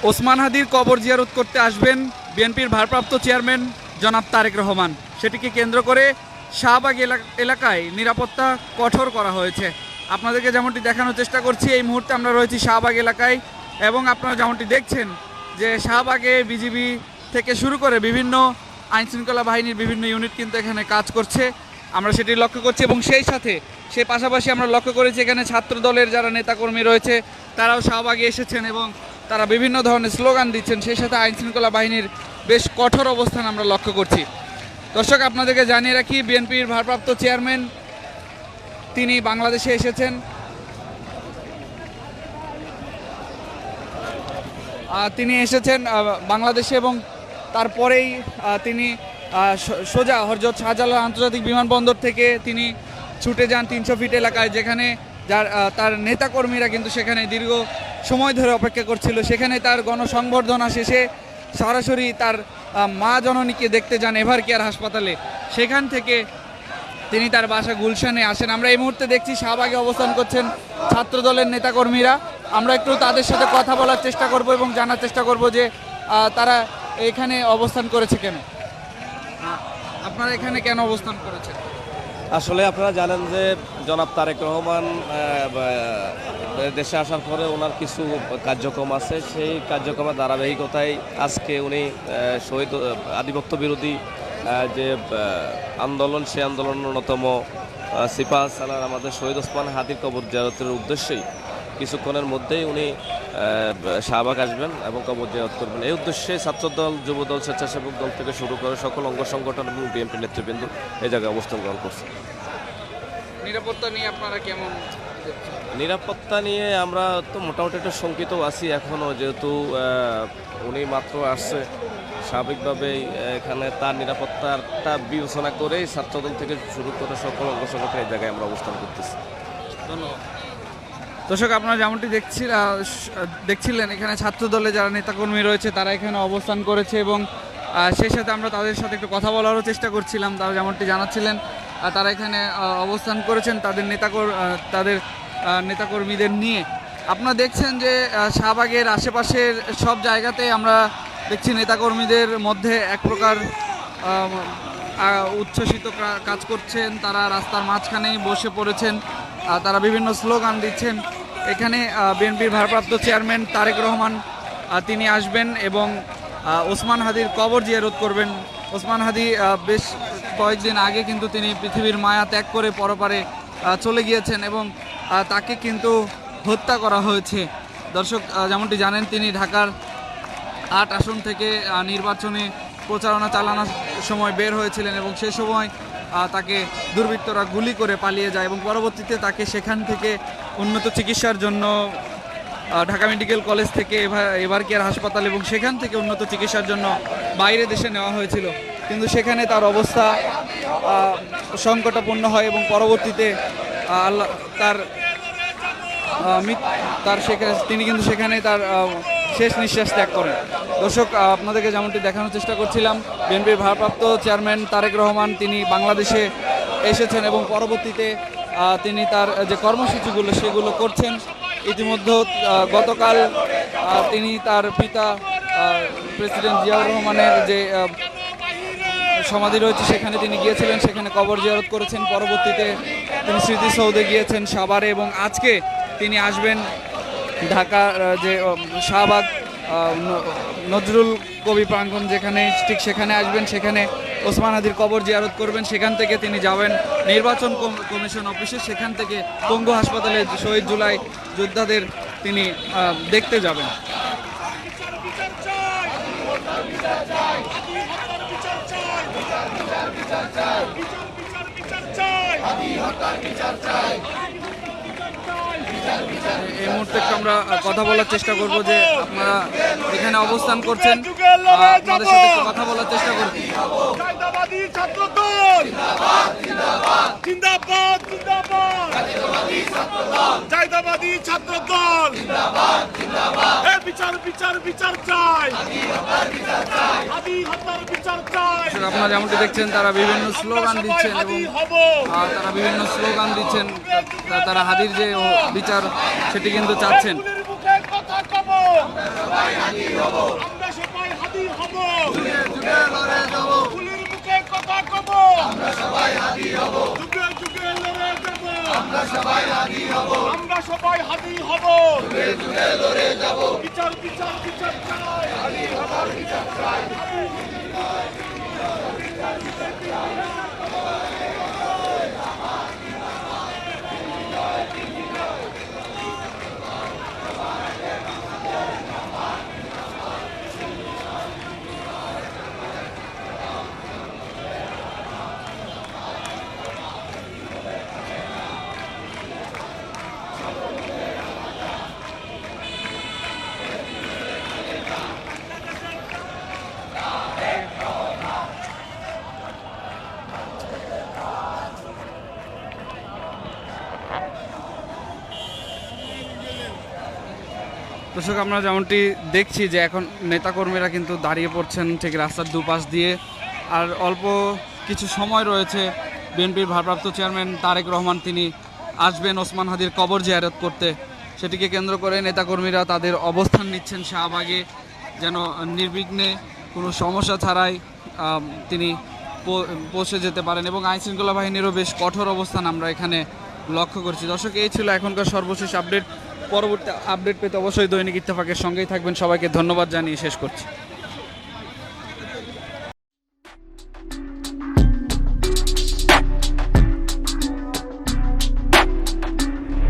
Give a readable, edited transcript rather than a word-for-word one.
ওসমান হাদির কবর জিয়ারত করতে আসবেন বিএনপির ভারপ্রাপ্ত চেয়ারম্যান জনাব তারেক রহমান। সেটিকে কেন্দ্র করে শাহবাগ এলাকায় নিরাপত্তা কঠোর করা হয়েছে। আপনাদেরকে যেমনটি দেখানোর চেষ্টা করছি, এই মুহূর্তে আমরা রয়েছি শাহবাগ এলাকায় এবং আপনারা যেমনটি দেখছেন যে শাহবাগে বিজিবি থেকে শুরু করে বিভিন্ন আইনশৃঙ্খলা বাহিনীর বিভিন্ন ইউনিট কিন্তু এখানে কাজ করছে, আমরা সেটি লক্ষ্য করছি। এবং সেই পাশাপাশি আমরা লক্ষ্য করেছি এখানে ছাত্র দলের যারা নেতাকর্মী রয়েছে তারাও শাহবাগে এসেছেন এবং তারা বিভিন্ন ধরনের স্লোগান দিচ্ছেন। সেই সাথে আইনশৃঙ্খলা বাহিনীর বেশ কঠোর অবস্থান আমরা লক্ষ্য করছি। দর্শক, আপনাদেরকে জানিয়ে রাখি, বিএনপির ভারপ্রাপ্ত চেয়ারম্যান তিনি বাংলাদেশে এসেছেন। তিনি এসেছেন বাংলাদেশে এবং তারপরেই তিনি সোজা হযরত শাহজালাল আন্তর্জাতিক বিমানবন্দর থেকে তিনি ছুটে যান 300 ফিট এলাকায়, যেখানে তার নেতাকর্মীরা কিন্তু সেখানে দীর্ঘ সময় ধরে অপেক্ষা করছিল। সেখানে তার গণসংবর্ধনা শেষে সরাসরি তার মা জননীকে দেখতে যান এভার কেয়ার হাসপাতালে। সেখান থেকে তিনি তার বাসা গুলশানে আসেন। আমরা এই মুহূর্তে দেখছি শাহবাগে অবস্থান করছেন ছাত্র দলের নেতাকর্মীরা। আমরা একটু তাদের সাথে কথা বলার চেষ্টা করব এবং জানার চেষ্টা করব যে তারা এখানে অবস্থান করেছে কেন। আপনারা এখানে কেন অবস্থান করেছেন? আসলে আপনারা জানেন যে জনাব তারেক রহমান দেশে আসার পরে ওনার কিছু কার্যক্রম আছে, সেই কার্যক্রমের ধারাবাহিকতায় আজকে উনি শহীদ আধিপত্য বিরোধী যে আন্দোলন, সেই আন্দোলনের অন্যতম সিপাহ সালার আমাদের শহীদ ওসমান হাদির কবর জিয়ারতের উদ্দেশ্যেই কিছুক্ষণের মধ্যেই উনি শাহবাগ আসবেন এবং কবর জিয়ারত করবেন। এই উদ্দেশ্যে ছাত্রদল, যুবদল, স্বেচ্ছাসেবক দল থেকে শুরু করে সকল অঙ্গ সংগঠন এবং বিএনপি নেতৃবৃন্দ এই জায়গায় অবস্থান গ্রহণ করছে। নিরাপত্তা নিয়ে আপনারা কেমন? নিরাপত্তা নিয়ে আমরা তো মোটামুটি একটু শঙ্কিত আছি এখনও, যেহেতু উনি মাত্র আসছে। স্বাভাবিকভাবেই এখানে তার নিরাপত্তাটা বিবেচনা করেই ছাত্রদল থেকে শুরু করে সকল অঙ্গ সংগঠন এই জায়গায় আমরা অবস্থান করতেছি। ধন্যবাদ। দর্শক, আপনারা যেমনটি দেখছিলেন এখানে ছাত্র দলে যারা নেতাকর্মী রয়েছে তারা এখানে অবস্থান করেছে এবং সেই সাথে আমরা তাদের সাথে একটু কথা বলারও চেষ্টা করছিলাম। তারা যেমনটি জানাচ্ছিলেন তারা এখানে অবস্থান করেছেন তাদের নেতাকর্মীদের নিয়ে। আপনারা দেখছেন যে শাহবাগের আশেপাশের সব জায়গাতে আমরা দেখছি নেতাকর্মীদের মধ্যে এক প্রকার উচ্ছ্বসিত কাজ করছেন। তারা রাস্তার মাঝখানেই বসে পড়েছেন, তারা বিভিন্ন স্লোগান দিচ্ছেন। এখানে বিএনপির ভারপ্রাপ্ত চেয়ারম্যান তারেক রহমান তিনি আসবেন এবং ওসমান হাদির কবর জিয়ারত করবেন। ওসমান হাদি বেশ কয়েকদিন আগে কিন্তু তিনি পৃথিবীর মায়া ত্যাগ করে পরপারে চলে গিয়েছেন এবং তাকে কিন্তু হত্যা করা হয়েছে। দর্শক, যেমনটি জানেন তিনি ঢাকার 8 আসন থেকে নির্বাচনী প্রচারণা চালানোর সময় বের হয়েছিলেন এবং সে সময় তাকে দুর্বৃত্তরা গুলি করে পালিয়ে যায় এবং পরবর্তীতে তাকে সেখান থেকে উন্নত চিকিৎসার জন্য ঢাকা মেডিকেল কলেজ থেকে এভার কেয়ার হাসপাতাল এবং সেখান থেকে উন্নত চিকিৎসার জন্য বাইরে দেশে নেওয়া হয়েছিল। কিন্তু সেখানে তার অবস্থা সংকটাপন্ন হয় এবং পরবর্তীতে তিনি কিন্তু সেখানে তার শেষ নিঃশ্বাস ত্যাগ করেন। দর্শক, আপনাদেরকে যেমনটি দেখানোর চেষ্টা করছিলাম, বিএনপির ভারপ্রাপ্ত চেয়ারম্যান তারেক রহমান তিনি বাংলাদেশে এসেছেন এবং পরবর্তীতে তিনি তার যে কর্মসূচিগুলো সেগুলো করছেন। ইতিমধ্যে গতকাল তিনি তার পিতা প্রেসিডেন্ট জিয়াউর রহমানের যে সমাধি রয়েছে সেখানে তিনি গিয়েছিলেন, সেখানে কবর জিয়ারত করেছেন। পরবর্তীতে তিনি স্মৃতিসৌধে গিয়েছেন সাভারে এবং আজকে তিনি আসবেন ঢাকার যে শাহবাগ নজরুল কবি প্রাঙ্গণ যেখানে, ঠিক সেখানে আসবেন। সেখানে ওসমান হাদির কবর জিয়ারত করবেন। সেখান থেকে তিনি যাবেন নির্বাচন কমিশন অফিসে, সেখান থেকে পঙ্গু হাসপাতালে শহীদ জুলাই যোদ্ধাদের তিনি দেখতে যাবেন। এই মুহূর্তে আমরা কথা বলার চেষ্টা করব যে আপনারা এখানে অবস্থান করছেন, আপনাদের সাথে কথা বলার চেষ্টা করব। আপনারা যেমনটি দেখছেন তারা বিভিন্ন স্লোগান দিচ্ছেন এবং তারা হাদির যে বিচার সেটি কিন্তু চাচ্ছেন। আমরা সবাই হাজির হব, ফুলের মুখে কথা কব, আমরা সবাই হাজির হব, যুগে যুগে লড়ে যাব, আমরা সবাই হাজির হব, আমরা সবাই হাজির হব, যুগে যুগে লড়ে যাব, বিচার বিচার বিচার চাই, হাজির হব বিচার চাই। দর্শক, আমরা যেমনটি দেখছি যে এখন নেতাকর্মীরা কিন্তু দাঁড়িয়ে পড়ছেন ঠিক রাস্তার দুপাশ দিয়ে। আর অল্প কিছু সময় রয়েছে বিএনপির ভারপ্রাপ্ত চেয়ারম্যান তারেক রহমান তিনি আসবেন ওসমান হাদির কবর জিয়ারত করতে। সেটিকে কেন্দ্র করে নেতাকর্মীরা তাদের অবস্থান নিচ্ছেন শাহবাগে, যেন নির্বিঘ্নে কোনো সমস্যা ছাড়াই তিনি পৌঁছে যেতে পারেন। এবং আইনশৃঙ্খলা বাহিনীরও বেশ কঠোর অবস্থান আমরা এখানে লক্ষ্য করছি। দর্শক, এই ছিল এখনকার সর্বশেষ আপডেট। পরবর্তী আপডেট পেতে অবশ্যই দৈনিক ইত্তেফাকের সঙ্গেই থাকবেন। সবাইকে ধন্যবাদ জানিয়ে শেষ করছি।